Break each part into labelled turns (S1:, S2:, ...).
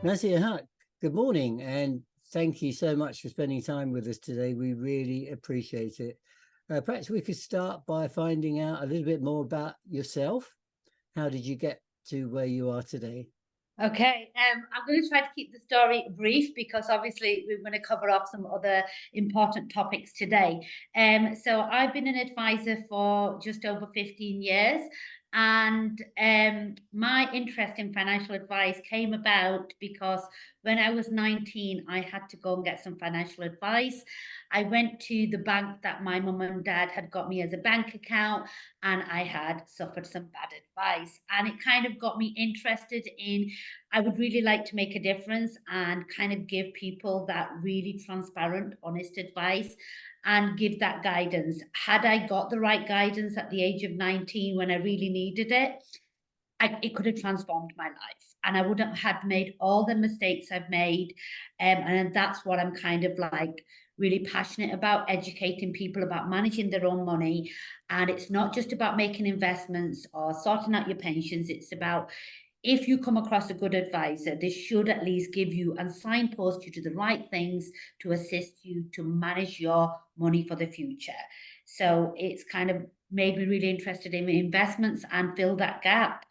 S1: Nazia Haque, good morning, and thank you so much for spending time with us today. We really appreciate it. Perhaps we could start by finding out a little bit more about yourself. How did you get to where you are today?
S2: Okay, I'm going to try to keep the story brief because obviously we're going to cover off some other important topics today. So I've been an advisor for just over 15 years, and my interest in financial advice came about because when I was 19, I had to go and get some financial advice. I went to the bank that my mum and dad had got me as a bank account, and I had suffered some bad advice, and it kind of got me interested in I would really like to make a difference and kind of give people that really transparent, honest advice and give that guidance. Had I got the right guidance at the age of 19 when I really needed it, it could have transformed my life and I wouldn't have made all the mistakes I've made. And that's what I'm kind of like really passionate about, educating people about managing their own money. And it's not just about making investments or sorting out your pensions. It's about if you come across a good advisor, they should at least give you and signpost you to the right things to assist you to manage your money for the future. So it's kind of made me really interested in investments and fill that gap.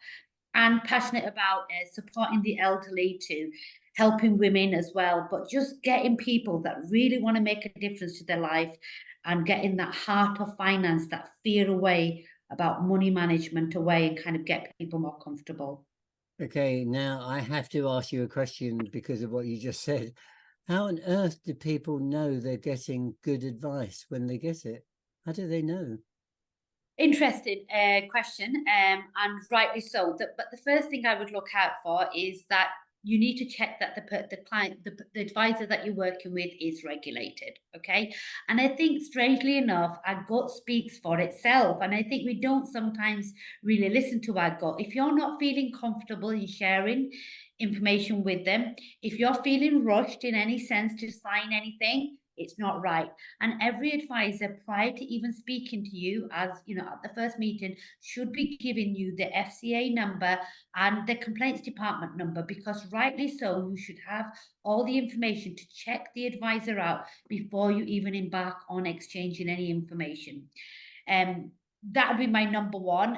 S2: And passionate about supporting the elderly to helping women as well, but just getting people that really want to make a difference to their life and getting that heart of finance, that fear away about money management away and kind of get people more comfortable.
S1: Okay, now I have to ask you a question because of what you just said. How on earth do people know they're getting good advice when they get it? How do they know?
S2: Interesting question, and rightly so. But the first thing I would look out for is that you need to check that the client, the advisor that you're working with is regulated. Okay, and I think strangely enough, our gut speaks for itself, and I think we don't sometimes really listen to our gut. If you're not feeling comfortable in sharing information with them, if you're feeling rushed in any sense to sign anything, it's not right. And every advisor, prior to even speaking to you, as you know, at the first meeting, should be giving you the FCA number and the complaints department number, because rightly so, you should have all the information to check the advisor out before you even embark on exchanging any information. Um, that would be my number one.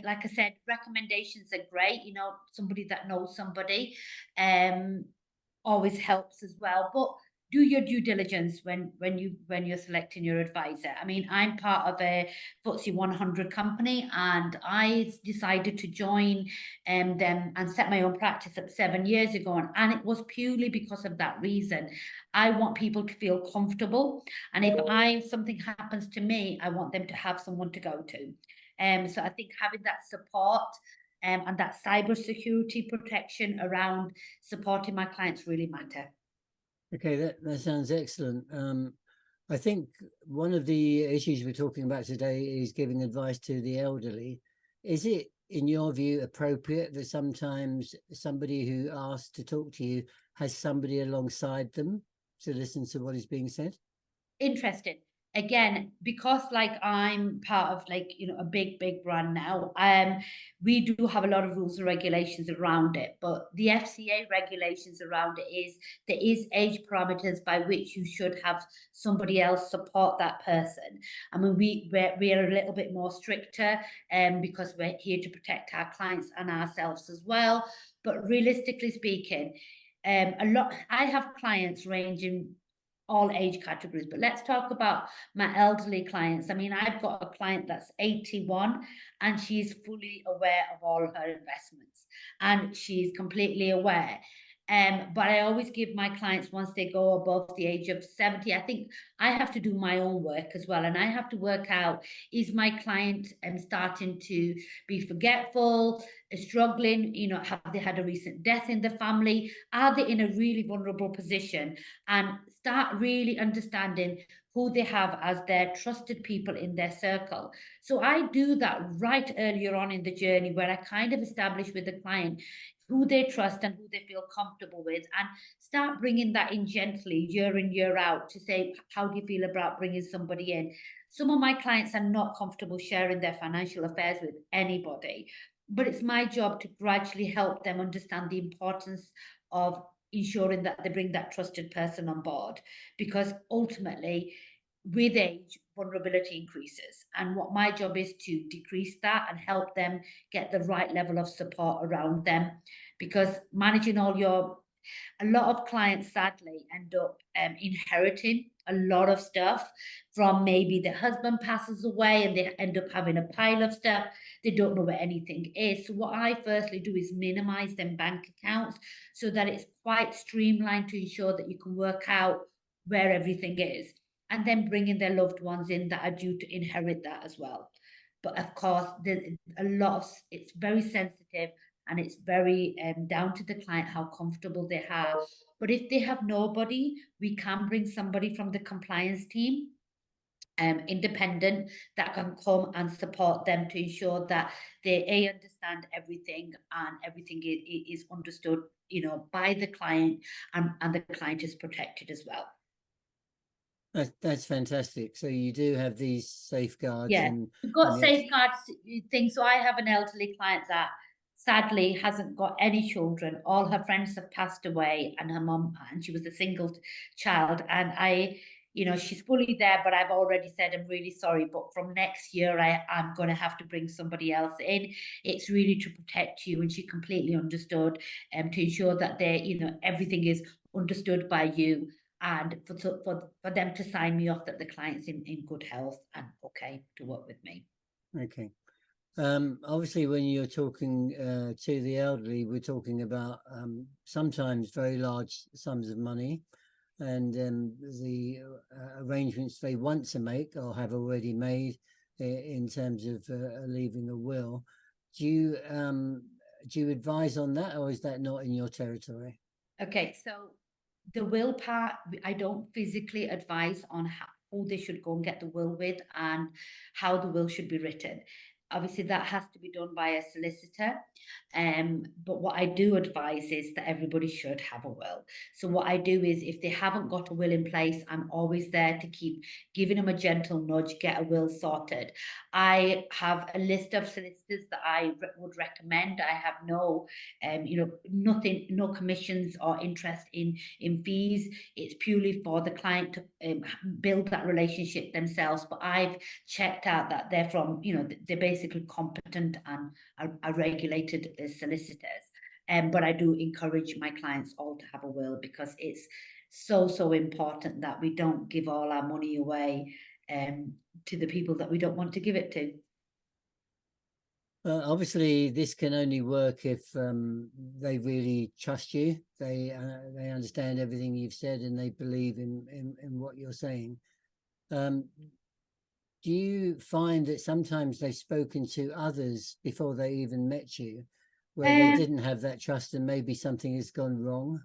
S2: Like I said, recommendations are great. You know, somebody that knows somebody, um, always helps as well. But do your due diligence when you're selecting your advisor. I mean, I'm part of a FTSE 100 company, and I decided to join them and set my own practice up 7 years ago, and it was purely because of that reason. I want people to feel comfortable, and if something happens to me, I want them to have someone to go to. So I think having that support and that cyber security protection around supporting my clients really matter.
S1: Okay, that sounds excellent. I think one of the issues we're talking about today is giving advice to the elderly. Is it, in your view, appropriate that sometimes somebody who asks to talk to you has somebody alongside them to listen to what is being said?
S2: Interesting. Again, because like I'm part of like, you know, a big brand now, we do have a lot of rules and regulations around it, but the FCA regulations around it is there is age parameters by which you should have somebody else support that person. I mean, we're a little bit more stricter because we're here to protect our clients and ourselves as well. But realistically speaking, a lot I have clients ranging all age categories. But let's talk about my elderly clients. I mean, I've got a client that's 81 and she's fully aware of all her investments and she's completely aware. But I always give my clients once they go above the age of 70, I think I have to do my own work as well. And I have to work out, is my client starting to be forgetful, struggling? You know, have they had a recent death in the family? Are they in a really vulnerable position? And start really understanding who they have as their trusted people in their circle. So I do that right earlier on in the journey where I kind of establish with the client who they trust and who they feel comfortable with, and start bringing that in gently year in, year out to say, how do you feel about bringing somebody in? Some of my clients are not comfortable sharing their financial affairs with anybody, but it's my job to gradually help them understand the importance of ensuring that they bring that trusted person on board, because ultimately, with age, vulnerability increases. And what my job is to decrease that and help them get the right level of support around them. Because managing all your a lot of clients sadly end up inheriting a lot of stuff from maybe the husband passes away and they end up having a pile of stuff. They don't know where anything is. So what I firstly do is minimize them bank accounts so that it's quite streamlined to ensure that you can work out where everything is, and then bringing their loved ones in that are due to inherit that as well. But of course, there's a lot of, it's very sensitive, and it's very down to the client how comfortable they have. But if they have nobody, we can bring somebody from the compliance team, independent, that can come and support them to ensure that they understand everything, and everything is understood, you know, by the client, and the client is protected as well.
S1: That's fantastic. So you do have these safeguards,
S2: Yeah,
S1: and
S2: we've got
S1: and it's
S2: safeguards things. So I have an elderly client that sadly hasn't got any children. All her friends have passed away, and her mum, and she was a single child. And I, you know, she's fully there, but I've already said I'm really sorry. But from next year, I'm going to have to bring somebody else in. It's really to protect you, and she completely understood, to ensure that they, you know, everything is understood by you, and for them to sign me off that the client's in good health and okay to work with me.
S1: okay. Obviously, when you're talking to the elderly, we're talking about sometimes very large sums of money, and the arrangements they want to make or have already made in terms of leaving a will. Do you advise on that, or is that not in your territory?
S2: Okay, so the will part, I don't physically advise on who they should go and get the will with and how the will should be written. Obviously, that has to be done by a solicitor. But what I do advise is that everybody should have a will. So what I do is, if they haven't got a will in place, I'm always there to keep giving them a gentle nudge, get a will sorted. I have a list of solicitors that I would recommend. I have no you know, nothing, no commissions or interest in fees. It's purely for the client to build that relationship themselves. But I've checked out that they're from, you know, they're basically competent and are regulated solicitors. But I do encourage my clients all to have a will, because it's so important that we don't give all our money away to the people that we don't want to give it to.
S1: Obviously, this can only work if they really trust you. They understand everything you've said, and they believe in what you're saying. Do you find that sometimes they've spoken to others before they even met you, where they didn't have that trust, and maybe something has gone wrong?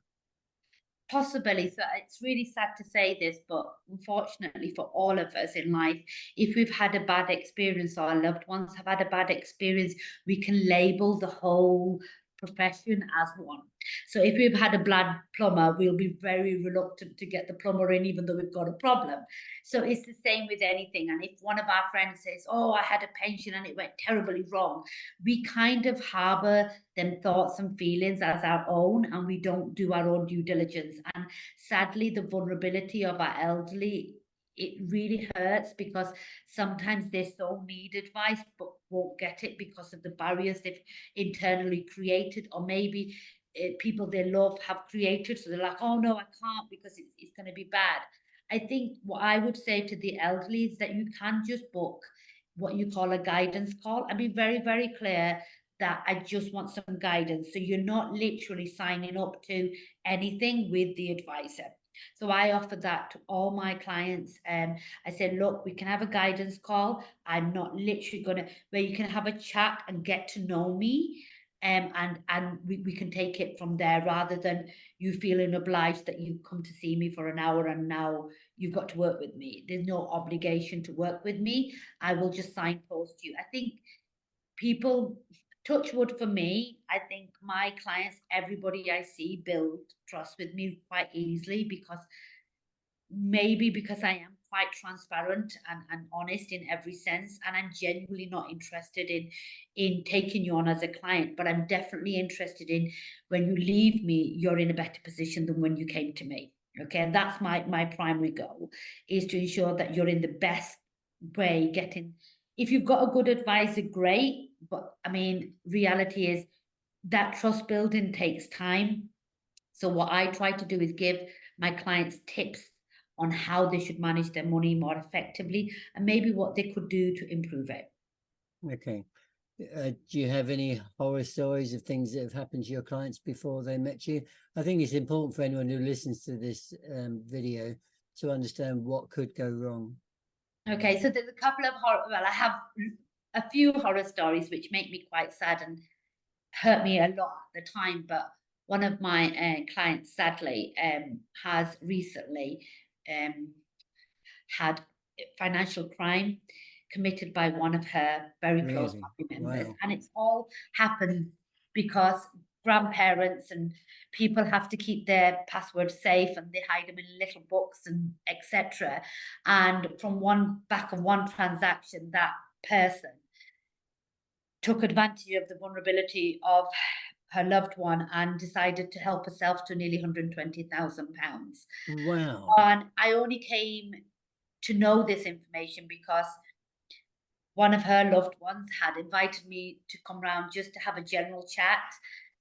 S2: Possibly. So it's really sad to say this, but unfortunately for all of us in life, if we've had a bad experience or our loved ones have had a bad experience, we can label the whole profession as one. So if we've had a bad plumber, we'll be very reluctant to get the plumber in, even though we've got a problem. So it's the same with anything. And if one of our friends says, "Oh, I had a pension and it went terribly wrong," we kind of harbor them thoughts and feelings as our own, and we don't do our own due diligence. And sadly, the vulnerability of our elderly, it really hurts, because sometimes they so need advice but won't get it because of the barriers they've internally created, or maybe people they love have created. So they're like, "Oh no, I can't because it's going to be bad." I think what I would say to the elderly is that you can just book what you call a guidance call and be very, very clear that I just want some guidance. So you're not literally signing up to anything with the advisor. So I offer that to all my clients. I said, "Look, we can have a guidance call. I'm not literally gonna, where you can have a chat and get to know me. And we can take it from there, rather than you feeling obliged that you come to see me for an hour and now you've got to work with me. There's no obligation to work with me. I will just signpost you." I think people, touch wood for me, I think my clients, everybody I see build trust with me quite easily, because maybe because I am quite transparent and honest in every sense, and I'm genuinely not interested in taking you on as a client, but I'm definitely interested in when you leave me, you're in a better position than when you came to me. Okay, and that's my primary goal, is to ensure that you're in the best way getting. If you've got a good advisor, great, but I mean, reality is that trust building takes time. So what I try to do is give my clients tips on how they should manage their money more effectively and maybe what they could do to improve it.
S1: Okay. Do you have any horror stories of things that have happened to your clients before they met you? I think it's important for anyone who listens to this video to understand what could go wrong.
S2: Okay, so there's a couple of horror, well, I have a few horror stories which make me quite sad and hurt me a lot at the time, but one of my clients sadly has recently um, had financial crime committed by one of her very close
S1: Really?
S2: family members.
S1: Wow.
S2: And it's all happened because grandparents and people have to keep their passwords safe and they hide them in little books and etc. And from one back of one transaction, that person took advantage of the vulnerability of her loved one and decided to help herself to nearly £120,000.
S1: Wow.
S2: And I only came to know this information because one of her loved ones had invited me to come round just to have a general chat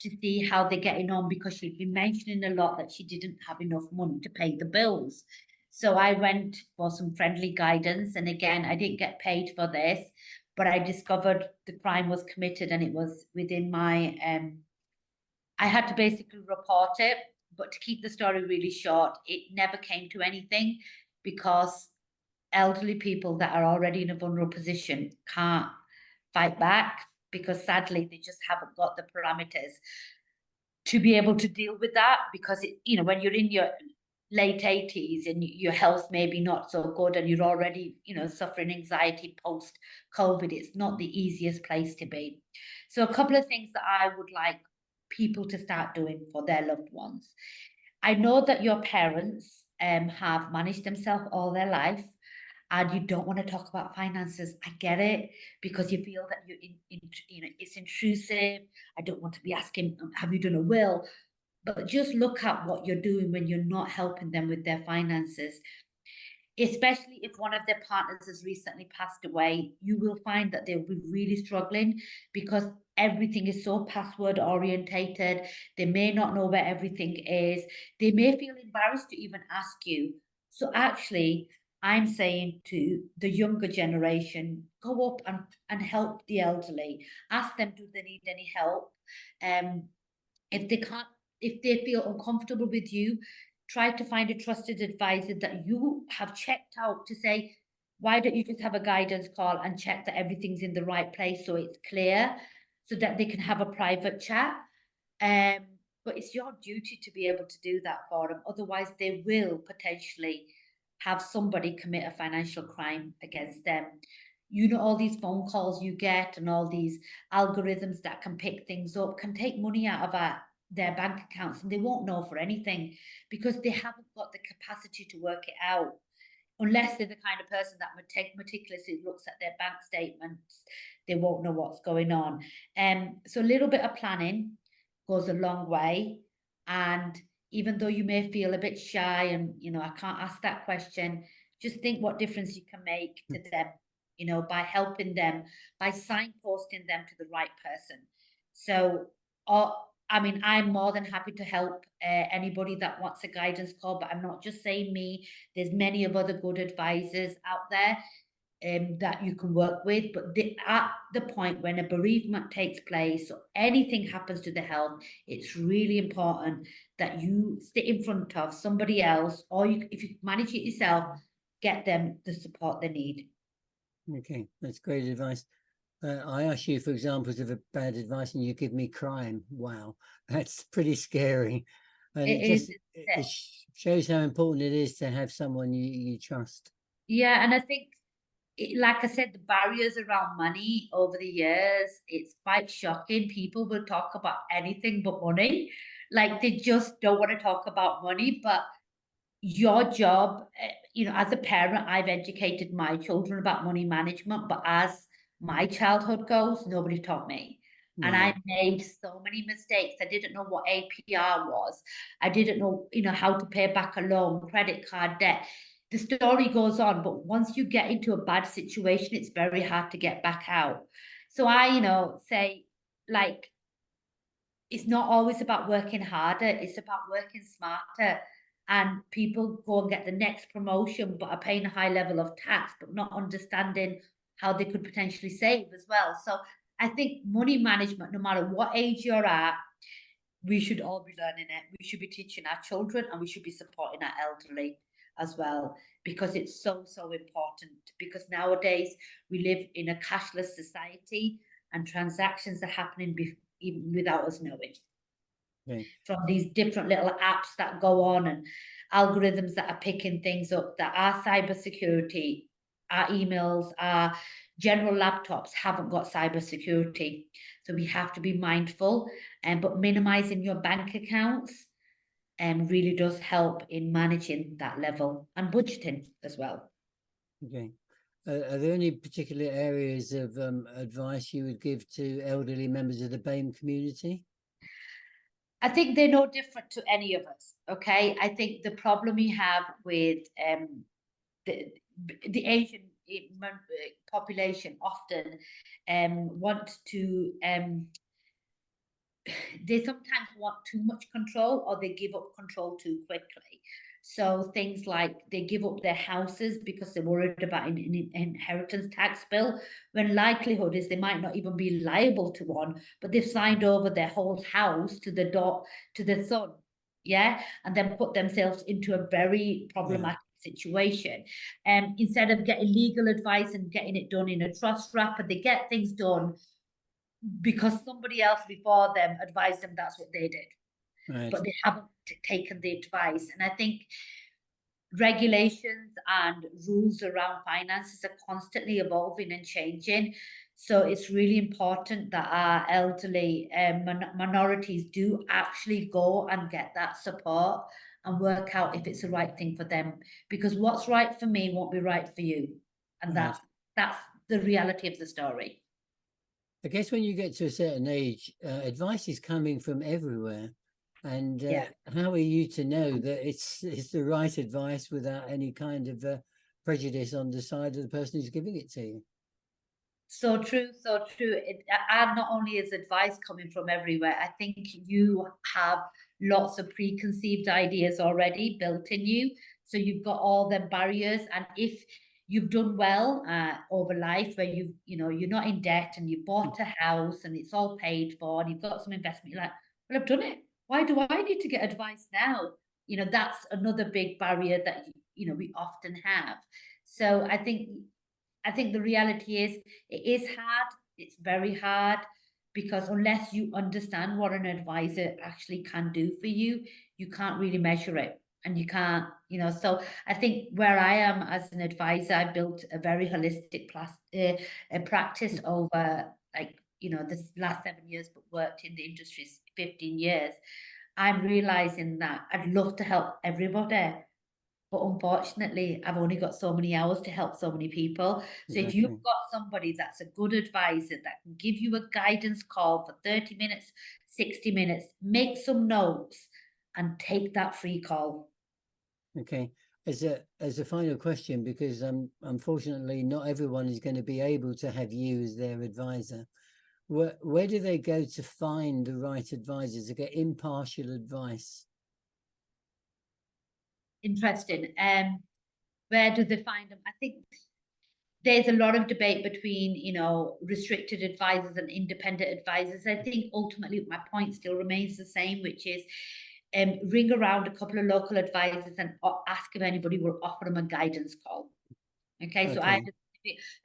S2: to see how they're getting on, because she'd been mentioning a lot that she didn't have enough money to pay the bills. So I went for some friendly guidance. And again, I didn't get paid for this, but I discovered the crime was committed and it was within my, I had to basically report it. But to keep the story really short, it never came to anything because elderly people that are already in a vulnerable position can't fight back, because sadly they just haven't got the parameters to be able to deal with that. Because when you're in your late 80s and your health may be not so good and you're already suffering anxiety post COVID, it's not the easiest place to be. So a couple of things that I would like people to start doing for their loved ones. I know that your parents have managed themselves all their life and you don't want to talk about finances. I get it, because you feel that it's intrusive. I don't want to be asking, have you done a will? But just look at what you're doing when you're not helping them with their finances. Especially if one of their partners has recently passed away, you will find that they'll be really struggling because everything is so password orientated. They may not know where everything is. They may feel embarrassed to even ask you. So actually, I'm saying to the younger generation, go up and help the elderly. Ask them, do they need any help? Um, if they can't, if they feel uncomfortable with you, try to find a trusted advisor that you have checked out to say, why don't you just have a guidance call and check that everything's in the right place so it's clear, so that they can have a private chat. Um, but it's your duty to be able to do that for them. Otherwise, they will potentially have somebody commit a financial crime against them. All these phone calls you get and all these algorithms that can pick things up can take money out of their bank accounts, and they won't know for anything because they haven't got the capacity to work it out, unless they're the kind of person that meticulously looks at their bank statements. They won't know what's going on. So a little bit of planning goes a long way. And even though you may feel a bit shy and I can't ask that question, just think what difference you can make to them, by helping them, by signposting them to the right person. So, I mean, I'm more than happy to help anybody that wants a guidance call, but I'm not just saying me. There's many of other good advisors out there that you can work with. But at the point when a bereavement takes place or anything happens to the health, it's really important that you sit in front of somebody else, or if you manage it yourself, get them the support they need.
S1: Okay, that's great advice. I ask you for examples of a bad advice and you give me crime. Wow, that's pretty scary. And
S2: It is.
S1: it shows how important it is to have someone you trust.
S2: Yeah, and I think, like I said, the barriers around money over the years, it's quite shocking. People will talk about anything but money. Like they just don't want to talk about money. But your job, as a parent, I've educated my children about money management, but as my childhood goes, nobody taught me. And I
S1: Right.
S2: made so many mistakes. I didn't know what APR was. I didn't know, how to pay back a loan, credit card debt. The story goes on, but once you get into a bad situation, it's very hard to get back out. So I, say, like, it's not always about working harder, it's about working smarter. And people go and get the next promotion, but are paying a high level of tax, but not understanding how they could potentially save as well. So I think money management, no matter what age you're at, we should all be learning it. We should be teaching our children and we should be supporting our elderly as well, because it's so, so important. Because nowadays we live in a cashless society and transactions are happening even without us knowing,
S1: Okay.
S2: from these different little apps that go on and algorithms that are picking things up, that our cybersecurity, our emails, our general laptops haven't got cybersecurity. So we have to be mindful, but minimizing your bank accounts really does help in managing that level and budgeting as well.
S1: Okay. Are there any particular areas of advice you would give to elderly members of the BAME community?
S2: I think they're no different to any of us. Okay. I think the problem we have with the the Asian population often want to they sometimes want too much control, or they give up control too quickly. So things like they give up their houses because they're worried about an inheritance tax bill, when likelihood is they might not even be liable to one, but they've signed over their whole house to the son, yeah, and then put themselves into a very problematic situation. Instead of getting legal advice and getting it done in a trust wrapper, they get things done because somebody else before them advised them that's what they did,
S1: Right.
S2: but they haven't taken the advice. And I think regulations and rules around finances are constantly evolving and changing. So it's really important that our elderly minorities do actually go and get that support and work out if it's the right thing for them. Because what's right for me won't be right for you, and
S1: Right.
S2: that's the reality of the story.
S1: I guess when you get to a certain age, advice is coming from everywhere. And
S2: Yeah.
S1: how are you to know that it's the right advice without any kind of prejudice on the side of the person who's giving it to you?
S2: So true, so true. And not only is advice coming from everywhere, I think you have lots of preconceived ideas already built in you. So you've got all the barriers, and if you've done well over life, where you're not in debt and you bought a house and it's all paid for, and you've got some investment, you're like, well, I've done it. Why do I need to get advice now? That's another big barrier that we often have. So I think the reality is it is hard. It's very hard, because unless you understand what an advisor actually can do for you, you can't really measure it. And you can't, so I think where I am as an advisor, I built a very holistic a practice over, like, this last 7 years, but worked in the industry 15 years. I'm realizing that I'd love to help everybody, but unfortunately, I've only got so many hours to help so many people. So if you've
S1: Exactly.
S2: got somebody that's a good advisor that can give you a guidance call for 30 minutes, 60 minutes, make some notes and take that free call.
S1: Okay. As a final question, because unfortunately not everyone is going to be able to have you as their advisor. Where do they go to find the right advisors to get impartial advice?
S2: Interesting. Where do they find them? I think there's a lot of debate between, restricted advisors and independent advisors. I think ultimately my point still remains the same, which is ring around a couple of local advisors and ask if anybody will offer them a guidance call. Okay, so
S1: Okay.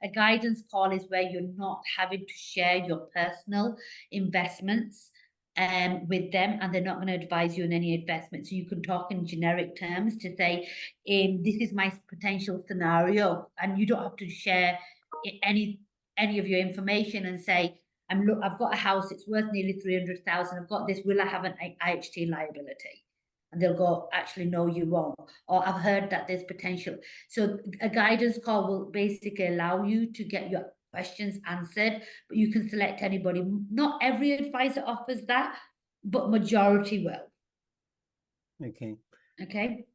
S2: a guidance call is where you're not having to share your personal investments with them, and they're not going to advise you on any investments. So you can talk in generic terms to say, this is my potential scenario, and you don't have to share any of your information and say, I've got a house, it's worth nearly 300,000. I've got this. Will I have an IHT liability? and they'll go, actually, no, you won't. Or I've heard that there's potential. So a guidance call will basically allow you to get your questions answered, but you can select anybody. Not every advisor offers that, but majority will.
S1: Okay.
S2: Okay.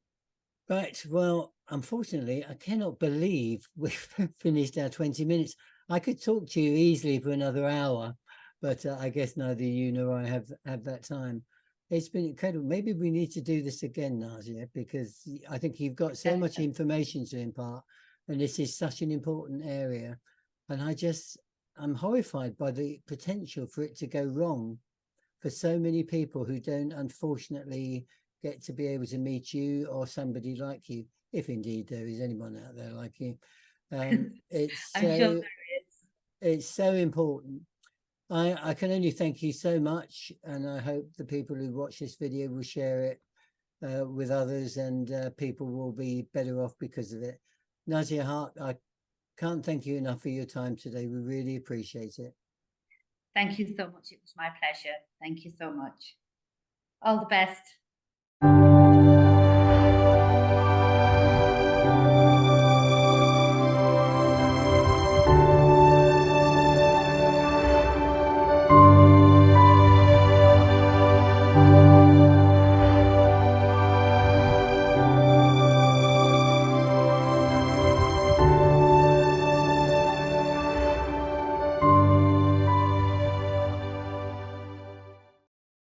S1: Right. Well, unfortunately, I cannot believe we've finished our 20 minutes. I could talk to you easily for another hour, but I guess neither you nor I have that time. It's been incredible. Maybe we need to do this again, Nazia, because I think you've got so much information to impart, and this is such an important area. And I'm horrified by the potential for it to go wrong for so many people who don't, unfortunately, get to be able to meet you or somebody like you, if indeed there is anyone out there like you. It's
S2: I'm sure
S1: so
S2: there is.
S1: it's so important. I can only thank you so much, and I hope the people who watch this video will share it with others, and people will be better off because of it. Nazia Haque, I can't thank you enough for your time today. We really appreciate it.
S2: Thank you so much. It was my pleasure. Thank you so much. All the best.